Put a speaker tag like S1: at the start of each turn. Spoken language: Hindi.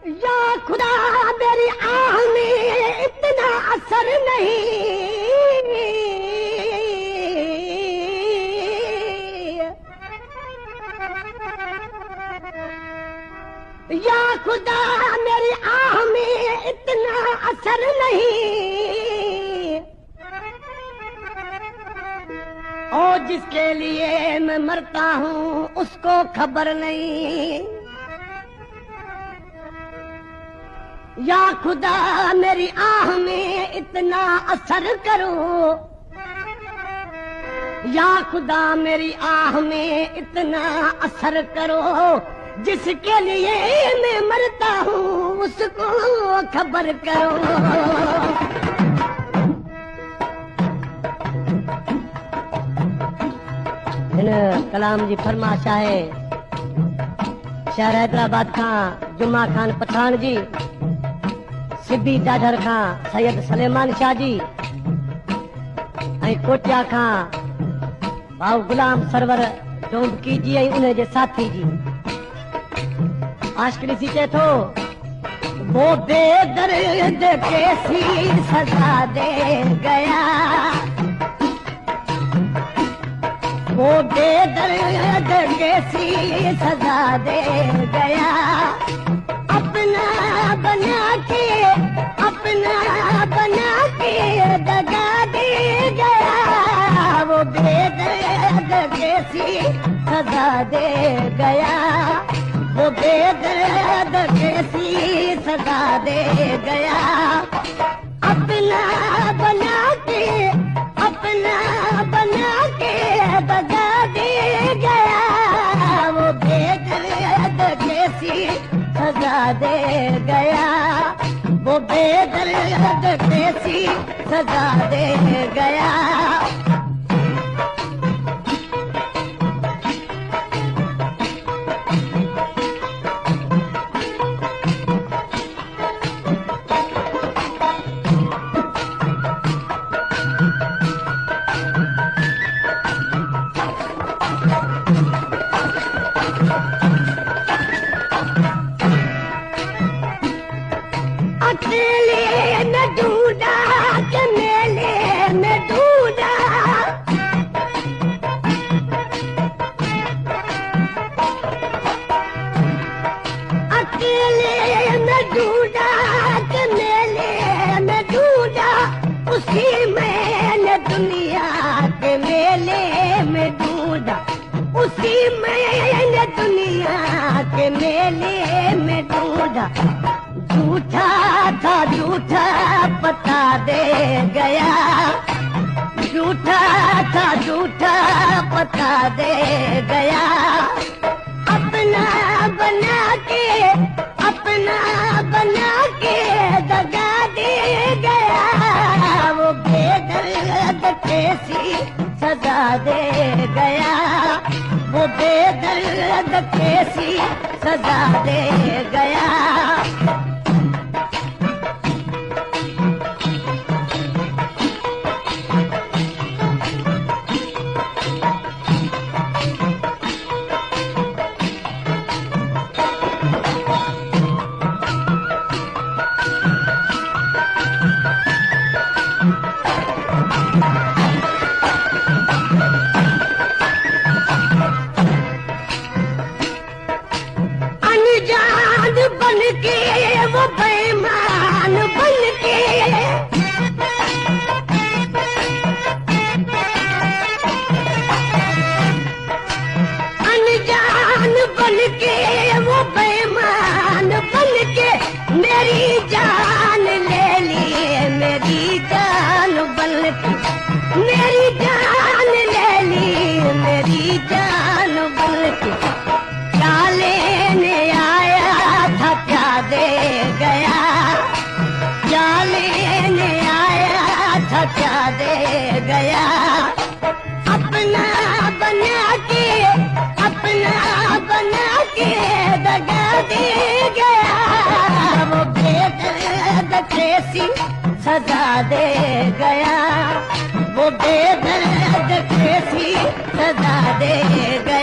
S1: या खुदा मेरी आह में इतना असर नहीं, या खुदा मेरी आह में इतना असर नहीं, और जिसके लिए मैं मरता हूँ उसको खबर नहीं। या खुदा मेरी आह में इतना असर करो, या खुदा मेरी आह में इतना असर करो, जिसके लिए मैं मरता हूँ उसको खबर करो। कलाम जी फरमाशा है शहर हैदराबाद खां जुमा खान पठान जी, सिब्बी दादर खां सैयद सलेमान शाह जी, कोटिया खां भाऊ गुलाम सरवर डोंबकी जी ऐं उन जे साथी जी। आशिक़ ॾिसी चए थो वो बेदर्द कैसी सजा दे गया, वो बेदर्द कैसी सजा दे गया, अपना बना के दगा दे गया, वो बेदर्द कैसी सजा दे गया, वो बेदर्द कैसी सजा दे गया, अपना बना के दगा दे गया, वो बेदर्द कैसी सजा दे गया, वो बेदर्द कैसी सजा दे गया। अकेले में ढूंढा के मेले में ढूंढा, अकेले में ढूंढा के मेले में ढूंढा, उसी मैंने दुनिया के मेले में ढूंढा, उसी मैंने दुनिया के मेले में ढूंढा, झूठा था झूठा पता दे गया, झूठा था झूठा पता दे गया, अपना बना के दगा दे गया, वो बेदर्द कैसी सजा दे गया, वो बेदर्द कैसी सजा दे गया। अनजान बन के वो बेईमान बन के, अनजान बन के वो बेईमान बन के, मेरी जान ले ली, मेरी जान बन के, मेरी जान ले ली, मेरी जान बन के, क्या लेने आया था क्या दे गया, क्या लेने आया था क्या दे गया, अपना बना के दगा दे गया, वो बेदर्द कैसी सजा दे गया, वो बेदर्द कैसी सजा दे गया।